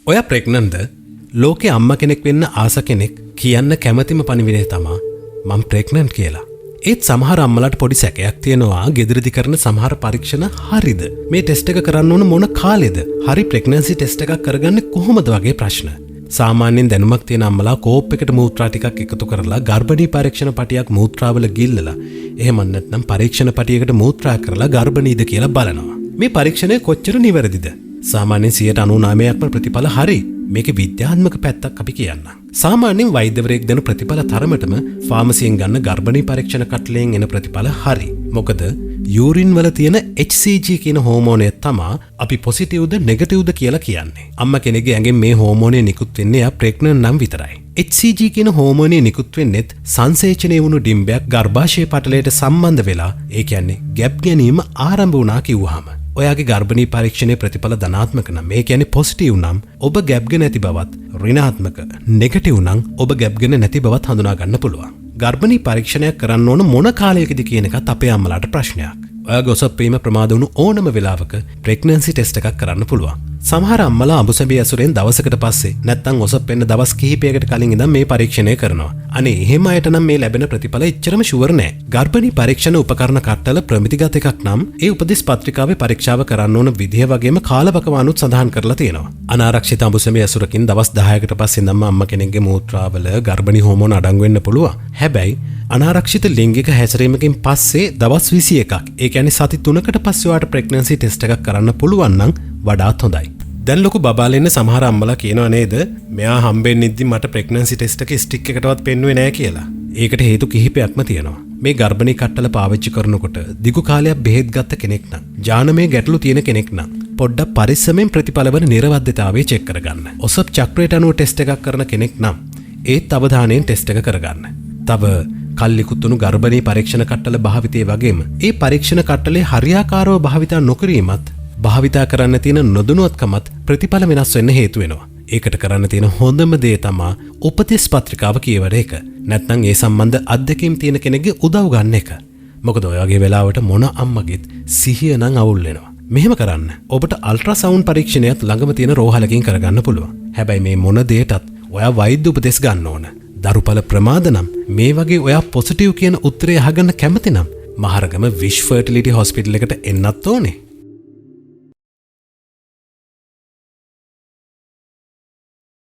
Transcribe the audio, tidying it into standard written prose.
ඔය ප්‍රෙග්නන්ට්ද? ලෝකේ අම්මා කෙනෙක් වෙන්න ආස කෙනෙක් කියන්න කැමතිම පණිවිඩය තමා මම ප්‍රෙග්නන්ට් කියලා. ඒත් සමහර අම්මලාට පොඩි සැකයක් තියෙනවා ගෙදරදි කරන සමහර පරීක්ෂණ හරිද? මේ ටෙස්ට් එක කරන්න ඕන මොන කාලෙද? හරි ප්‍රෙග්නන්සි ටෙස්ට් එකක් කරගන්නේ කොහොමද වගේ ප්‍රශ්න. සාමාන්‍යයෙන් දැනුමක් තියෙන අම්මලා කෝප් එකට මූත්‍රා ටිකක් එකතු කරලා ගර්භණී පරීක්ෂණ පටියක් මූත්‍රාවල ගිල්ලලා එහෙම නැත්නම් පරීක්ෂණ පටියකට මූත්‍රා කරලා ගර්භණීද කියලා බලනවා. මේ පරීක්ෂණය කොච්චර නිවැරදිද? සාමාන්‍යයෙන් 99%ක්ම ප්‍රතිඵල හරි. මේකේ විද්‍යාත්මක පැත්තක් අපි කියන්නම්. සාමාන්‍යයෙන් වෛද්‍යවරයෙක් දෙන ප්‍රතිඵල තරමටම ෆාමසියෙන් ගන්න ගර්භණී පරීක්ෂණ කට්ලයෙන් එන ප්‍රතිඵල හරි. මොකද යූරින් වල තියෙන HCG කියන හෝමෝනය තමයි අපි පොසිටිව්ද නෙගටිව්ද කියලා කියන්නේ. අම්මා කෙනෙක්ගේ ඇඟෙන් මේ හෝමෝනය නිකුත් වෙන්නේ යා ප්‍රෙග්නන්ට් නම් විතරයි. HCG කියන හෝමෝනය නිකුත් වෙන්නේත් සංසේචනය වුණු ඩිම්බයක් ගර්භාෂය පටලයට සම්බන්ධ වෙලා ඒ කියන්නේ ගැප් ගැනීම ආරම්භ වුණා කිව්වහම ඔයාගේ ගර්භණී පරීක්ෂණයේ ප්‍රතිඵල ධනාත්මක නම් ඒ කියන්නේ පොසිටිව් නම් ඔබ ගැප්ගෙන නැති බවත් ඍණාත්මක නෙගටිව් නම් ඔබ ගැප්ගෙන නැති බවත් හඳුනා ගන්න පුළුවන්. ගර්භණී පරීක්ෂණයක් කරන්න ඕන මොන කාලයකද කියන එකත් අපේ අම්මලාට ප්‍රශ්නයක්. ඔයාගේ ඔසප් වීම ප්‍රමාද වුණු ඕනම වෙලාවක ප්‍රෙග්නන්සි ටෙස්ට් එකක් කරන්න පුළුවන්. සමහර අම්මලා අඹසැබි ඇසුරෙන් දවසකට පස්සේ නැත්නම් ඔසප් වෙන්න දවස් කිහිපයකට කලින් ඉඳන් මේ පරීක්ෂණය කරනවා. අනේ එහෙම අයට නම් මේ ලැබෙන ප්‍රතිඵල එච්චරම ෂුවර් නෑ. ගර්භණී පරීක්ෂණ උපකරණ කට්ටල ප්‍රමිතිගත එකක් නම් ඒ උපදෙස් පත්‍රිකාවේ පරීක්ෂාව කරන්න ඕන විදිය වගේම කාලවකවානුත් සඳහන් කරලා තියෙනවා. අනාරක්ෂිත අඹසැබි ඇසුරකින් දවස් 10කට පස්සේ ඉඳන්ම අම්මා කෙනෙක්ගේ මූත්‍රාවල ගර්භණී හෝමෝන අඩංගු වෙන්න පුළුවන්. හැබැයි අනාරක්ෂිත ලිංගික හැසිරීමකින් පස්සේ දවස් 21ක් ඒ කියන්නේ සති 3කට පස්සේ ඔයාට ප්‍රෙග්නන්සි ටෙස්ට් එකක් කරන්න පුළුවන් නම් වඩාත් හොඳයි. දැන් ලොකු බබාලා ඉන්න සමහර අම්මලා කියනවා නේද මෙයා හම්බෙන්න ඉද්දි මට ප්‍රෙග්නන්සි ටෙස්ට් එකේ ස්ටික් එකටවත් පෙන්නුවේ නැහැ කියලා. ඒකට හේතු කිහිපයක්ම තියෙනවා. මේ ගර්භණී කට්ටල පාවිච්චි කරනකොට දිගු කාලයක් බෙහෙත් ගත්ත කෙනෙක් නම් ජානමය ගැටලු තියෙන කෙනෙක් නම් පොඩ්ඩක් පරිස්සමෙන් ප්‍රතිඵලවල නිර්වද්‍යතාවය චෙක් කරගන්න. ඔසප් චක්‍රයට අනුව ටෙස්ට් එකක් කරන කෙනෙක් නම් ඒත් අවධානයෙන් ටෙස්ට් එක කරගන්න. තව කල්ලිකුත්තුණු ගර්භණී පරීක්ෂණ කට්ටල භාවිතය වගේම ඒ පරීක්ෂණ කට්ටලේ හරියාකාරව භාවිතා නොකිරීමත් භාවිතා කරන්න තියෙන නොදනුවත්කමත් ප්‍රතිඵල වෙනස් වෙන්න හේතු වෙනවා. ඒකට කරන්න තියෙන හොඳම දේ තමයි උපදෙස් පත්‍රිකාව කියවන එක. නැත්නම් ඒ සම්බන්ධ අත්දැකීම් තියෙන කෙනෙක්ගේ උදව් ගන්න එක. මොකද ඔය වගේ වෙලාවට මොන අම්මගෙත් සිහිය නම් අවුල් වෙනවා. මෙහෙම කරන්න. ඔබට අල්ට්‍රාසවුන්ඩ් පරීක්ෂණයත් ළඟම තියෙන රෝහලකින් කරගන්න පුළුවන්. හැබැයි මේ මොන දෙයටත් ඔයා වෛද්‍ය උපදෙස් ගන්න ඕන. දරුපල ප්‍රමාද නම් මේ වගේ ඔයා පොසිටිව් කියන උත්තරය අහගන්න කැමති නම් මහරගම විශ් ෆර්ටිලිටි හොස්පිටල් එකට එන්නත් ඕනේ.